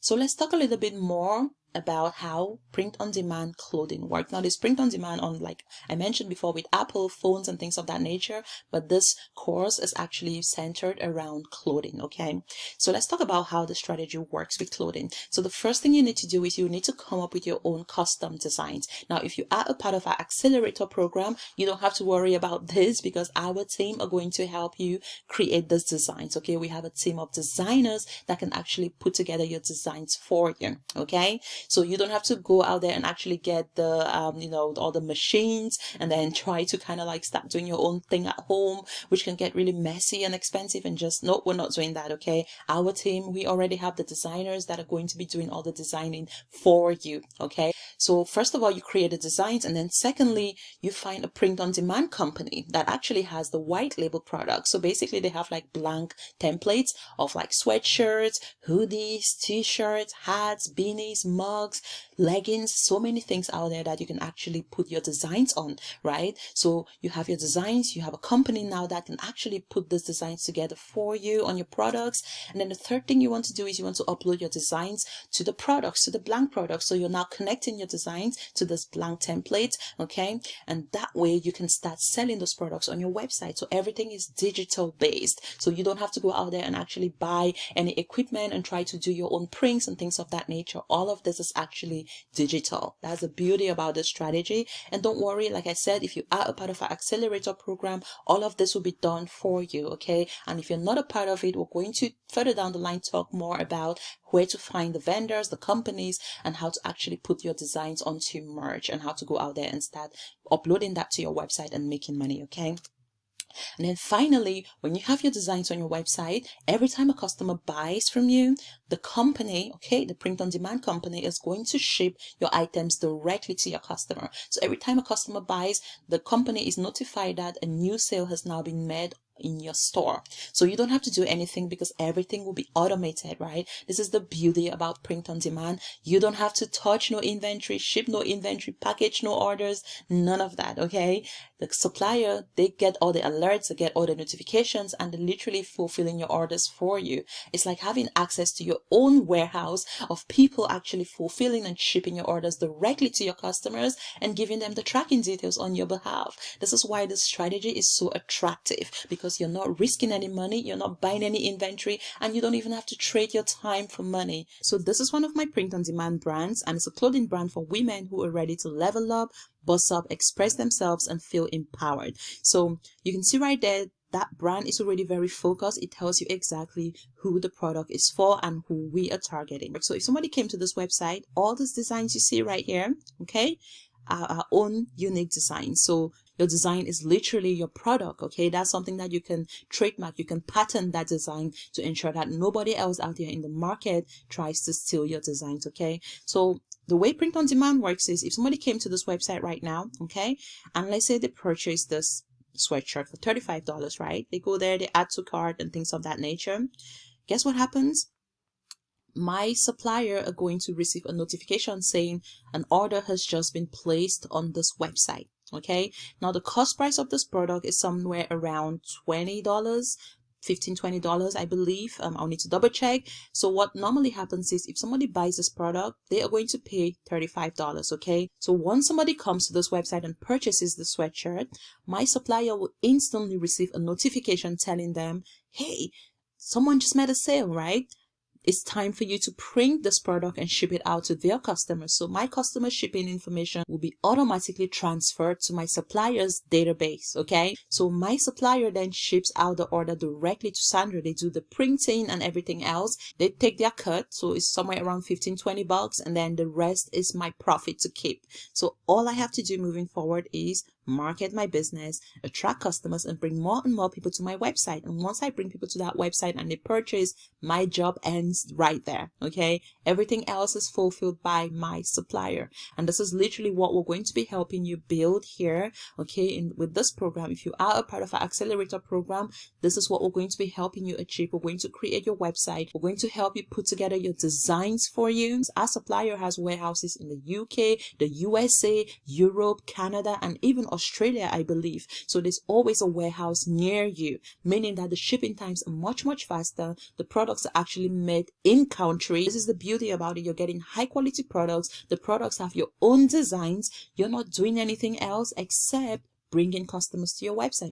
So let's talk a little bit more about how print-on-demand clothing works. Now, this print-on-demand on, like I mentioned before, with Apple phones and things of that nature, but this course is actually centered around clothing, okay? So let's talk about how the strategy works with clothing. So the first thing you need to do is you need to come up with your own custom designs. Now, if you are a part of our accelerator program, you don't have to worry about this because our team are going to help you create these designs, okay? We have a team of designers that can actually put together your designs for you, okay? So you don't have to go out there and actually get the, all the machines and then try to kind of like start doing your own thing at home, which can get really messy and expensive. And just, no, we're not doing that, okay? Our team, we already have the designers that are going to be doing all the designing for you, okay? So first of all, you create the designs, and then secondly, you find a print-on-demand company that actually has the white label product. So basically, they have like blank templates of like sweatshirts, hoodies, t-shirts, hats, beanies, mugs, leggings, so many things out there that you can actually put your designs on, right? So you have your designs, you have a company now that can actually put these designs together for you on your products. And then the third thing you want to do is you want to upload your designs to the products, to the blank products. So you're now connecting your designs to this blank template, okay? And that way you can start selling those products on your website. So everything is digital based. So you don't have to go out there and actually buy any equipment and try to do your own prints and things of that nature. All of this is actually digital. That's the beauty about this strategy. And don't worry, like I said, if you are a part of our accelerator program, all of this will be done for you, okay? And if you're not a part of it, we're going to further down the line talk more about where to find the vendors, the companies, and how to actually put your designs onto merch and how to go out there and start uploading that to your website and making money, okay? And then finally, when you have your designs on your website, every time a customer buys from you, the company, okay, the print-on-demand company is going to ship your items directly to your customer. So every time a customer buys, the company is notified that a new sale has now been made in your store. So you don't have to do anything because everything will be automated, right? This is the beauty about print on demand. You don't have to touch no inventory, ship no inventory, package no orders, none of that, okay? The supplier, they get all the alerts, they get all the notifications, and they're literally fulfilling your orders for you. It's like having access to your own warehouse of people actually fulfilling and shipping your orders directly to your customers and giving them the tracking details on your behalf. This is why this strategy is so attractive, because you're not risking any money, you're not buying any inventory, and you don't even have to trade your time for money. So this is one of my print on demand brands, and it's a clothing brand for women who are ready to level up, boss up, express themselves, and feel empowered. So you can see right there, that brand is already very focused. It tells you exactly who the product is for and who we are targeting. So if somebody came to this website, all these designs you see right here, okay, are our own unique designs. So your design is literally your product, okay? That's something that you can trademark. You can patent that design to ensure that nobody else out there in the market tries to steal your designs, okay? So the way print on demand works is if somebody came to this website right now, okay, and let's say they purchased this sweatshirt for $35, right? They go there, they add to cart and things of that nature. Guess what happens? My supplier are going to receive a notification saying an order has just been placed on this website. Okay, now the cost price of this product is somewhere around $20, $15-$20, I believe. I'll need to double check. So what normally happens is if somebody buys this product, they are going to pay $35. Okay, so once somebody comes to this website and purchases the sweatshirt, my supplier will instantly receive a notification telling them, hey, someone just made a sale, right? It's time for you to print this product and ship it out to their customers. So my customer shipping information will be automatically transferred to my supplier's database, okay? So my supplier then ships out the order directly to Sandra. They do the printing and everything else. They take their cut, so it's somewhere around $15-$20, and then the rest is my profit to keep. So all I have to do moving forward is market my business, attract customers, and bring more and more people to my website. And once I bring people to that website and they purchase, my job ends right there, okay? Everything else is fulfilled by my supplier. And this is literally what we're going to be helping you build here, okay? With this program, if you are a part of our accelerator program, this is what we're going to be helping you achieve. We're going to create your website. We're going to help you put together your designs for you. Our supplier has warehouses in the UK, the USA, Europe, Canada, and even Australia, I believe. So there's always a warehouse near you, meaning that the shipping times are much faster. The products are actually made in country. This is the beauty about it. You're getting high quality products. The products have your own designs. You're not doing anything else except bringing customers to your website.